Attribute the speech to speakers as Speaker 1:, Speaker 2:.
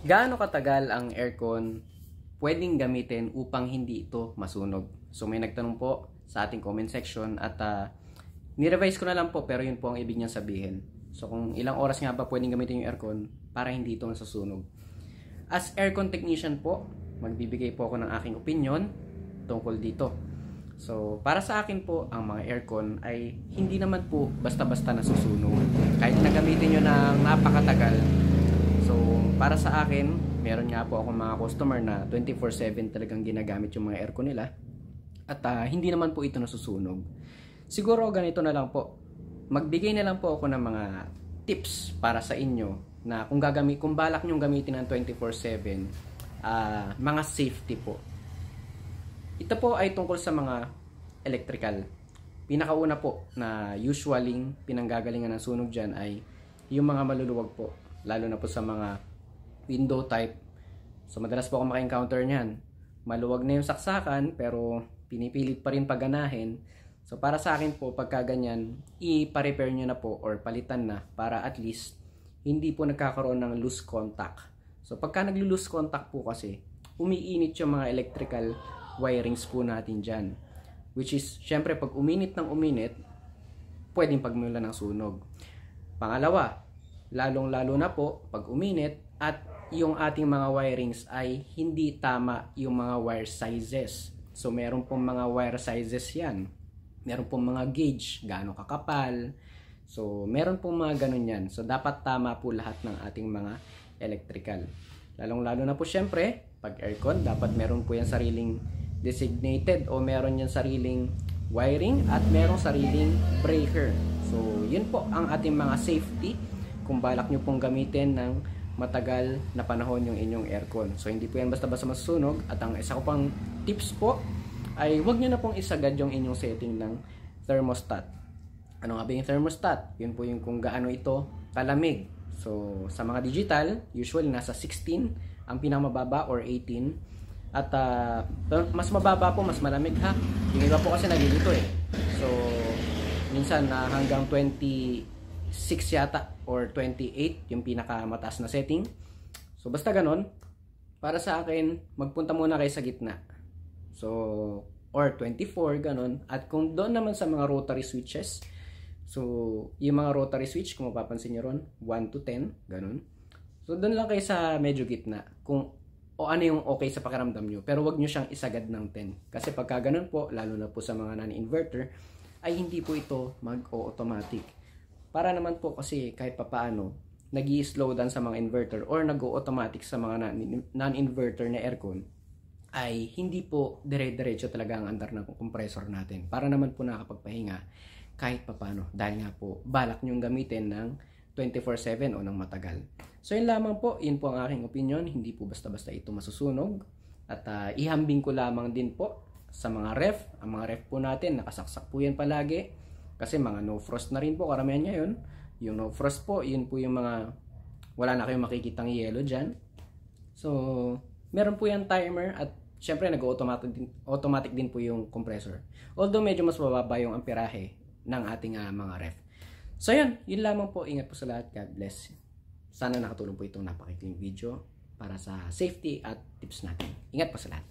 Speaker 1: Gaano katagal ang aircon pwedeng gamitin upang hindi ito masunog? So may nagtanong po sa ating comment section at ni-revise ko na lang po, pero yun po ang ibig niyang sabihin. So kung ilang oras nga ba pwedeng gamitin yung aircon para hindi ito masusunog. As aircon technician po, magbibigay po ako ng aking opinion tungkol dito. So para sa akin po, ang mga aircon ay hindi naman po basta-basta nasusunog. Kahit na gamitin nyo ng napakatagal. So para sa akin, meron nga po akong mga customer na 24/7 talagang ginagamit yung mga aircon nila. At hindi naman po ito nasusunog. Siguro ganito na lang po. Magbigay na lang po ako ng mga tips para sa inyo na kung balak nyong gamitin ng 24/7, mga safety po. Ito po ay tungkol sa mga electrical. Pinakauna po na usually pinanggagalingan ng sunog dyan ay yung mga maluluwag po. Lalo na po sa mga window type. So madalas po ako maka-encounter niyan. Maluwag na yung saksakan pero pinipilit pa rin paganahin. So para sa akin po, pagka ganyan, ipa-repair nyo na po or palitan na para at least hindi po nagkakaroon ng loose contact. So pagka naglo-loose contact po kasi, umiinit yung mga electrical wirings po natin dyan. Which is, syempre pag uminit ng uminit, pwedeng pagmula ng sunog. Pangalawa, lalong-lalo na po pag uminit at yung ating mga wirings ay hindi tama yung mga wire sizes. So meron pong mga wire sizes yan. Meron pong mga gauge, gaano kakapal. So meron pong mga ganun yan. So dapat tama po lahat ng ating mga electrical. Lalong-lalo na po syempre, pag aircon, dapat meron po yan sariling designated o meron yan sariling wiring at merong sariling breaker. So yun po ang ating mga safety kung balak nyo pong gamitin ng matagal na panahon yung inyong aircon. So hindi po yan basta-basta masusunog. At ang isa ko pang tips po ay huwag nyo na pong isagad yung inyong setting ng thermostat. Ano nga ba yung thermostat? Yun po yung kung gaano ito kalamig. So sa mga digital, usually nasa 16 ang pinakamababa or 18. At mas mababa po, mas malamig ha. Yung iba po kasi nagilito eh. So minsan hanggang 26 yata or 28 yung pinakamataas na setting. So basta ganon, para sa akin magpunta muna kayo sa gitna. So or 24 ganon. At kung doon naman sa mga rotary switches, so yung mga rotary switch kung mapapansin nyo ron 1 to 10 ganon. So doon lang kayo sa medyo gitna kung o ano yung okay sa pakiramdam nyo, pero wag nyo siyang isagad ng 10 kasi pagka ganon po, lalo na po sa mga non-inverter, ay hindi po ito mag-o-automatic. Para naman po kasi kahit papaano, nag-i-slow down sa mga inverter or nag-o-automatic sa mga non-inverter na aircon, ay hindi po dire-diretso talaga ang andar ng compressor natin. Para naman po nakakapagpahinga kahit papaano. Dahil nga po, balak nyong gamitin ng 24/7 o ng matagal. So yun lamang po, yun po ang aking opinion. Hindi po basta-basta ito masusunog. At ihambing ko lamang din po sa mga ref. Ang mga ref po natin, nakasaksak po yan palagi. Kasi mga no frost na rin po, karamihan niya yun. Yung no frost po, yun po yung mga wala na kayong makikitang yellow dyan. So, meron po yan timer at syempre nag-automatic din po yung compressor. Although medyo mas mababa yung amperahe ng ating mga ref. So yun lamang po. Ingat po sa lahat. God bless. Sana nakatulong po itong napakikling video para sa safety at tips natin. Ingat po sa lahat.